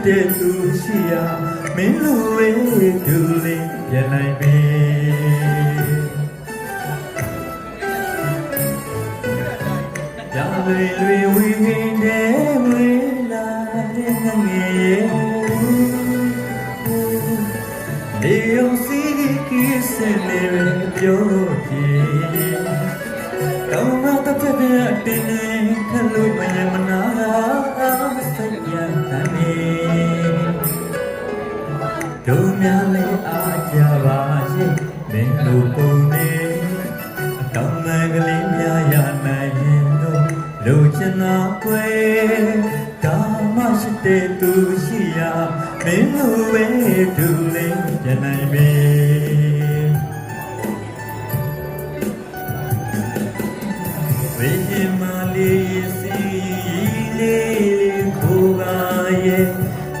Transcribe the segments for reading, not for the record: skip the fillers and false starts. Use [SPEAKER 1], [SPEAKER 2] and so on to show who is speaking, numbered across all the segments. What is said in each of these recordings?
[SPEAKER 1] တဲ့သူရှိရာမင်းလူဝဲဒူလေးပြန်နိုင်ပြီရာလွေဝီဟင်းတဲ့ဝေးလာတဲ့ငငယ်ရဲ့ဒီအောင်စီကိစ္စနဲ့ပြောကြည့်တောင်းတော့တစ်ဖက်တင်နေခလို့မရမနာစိတ်ရမ်းနေတို့များလည်းအားကြပါရဲ့မင်းတို့ပုံနေတောင်းမကလေးများရနိုင်ရင်တို့လူချင်နာကွယ်ဒါမှရှိတဲ့သူရှိရာမင်းတို့ပဲဒူလေးပြန်နိုင်ပြီဝိညာဉ်မလေးစီလေးကိုပါရဲ့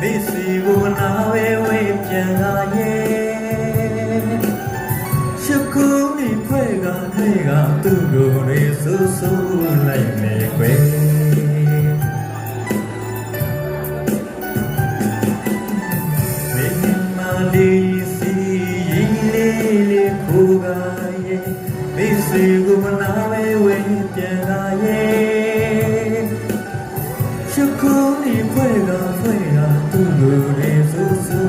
[SPEAKER 1] မိစီကိုနာဝဲဝဲပြန်လာရဲ့ရှုကူနေဖွဲ့ကနေကသူ့ကိုယ်လေးဆူဆူလိုက်နေခွေဝိညာဉ်မလေးစီလေးကိုပါရဲ့မိစီကိုနာဝဲဝဲပြန်လာရဲ့ရှုကူနေဖွဲ့ကသူ့ကိုယ်လေးဆူဆူ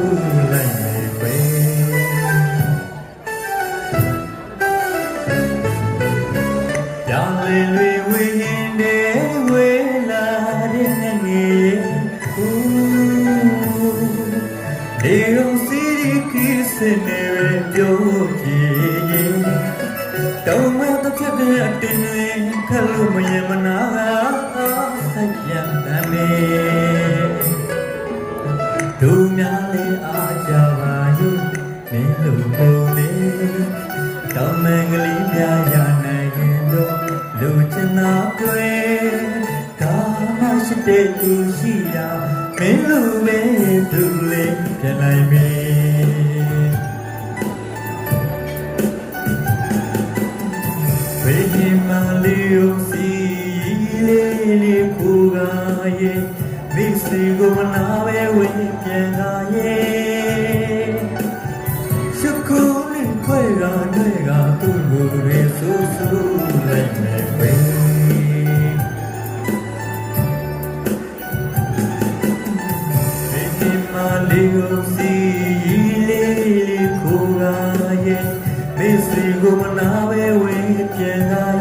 [SPEAKER 1] လိုက်နေခွေရာလွေဝင်းတဲ့ဝေးလာတဲ့ငငယ်ဒီအောင်စီကိစ္စနဲ့ပြောကြည့်တောင်းမတစ်ဖက်တင်နေခလို့မရမနာစိတ်ရမ်းနေတို့များလည်းအားကြပါရဲ့မင်းတို့ပုံလေးတောင်းမကလေးများရနိုင်ရင်တို့လူချင်နာကွယ်ဒါမှရှိတဲ့သူရှိရာမင်းတို့ပဲသူလေးပြန်နိုင်ပြီဝိညာဉ်မလေးစီလေးကိုကရဲ့မိစီကိုနာပဲဝေးပြန်လာရဲ့ရှုကူနဲ့ခွဲကတွေကသူ့ကိုယ်ရေဆူဆူလိုက်နေပဲဒီမလေးစီလေးကိုကရဲ့မိစီကိုနာပဲဝေးပြန်လာ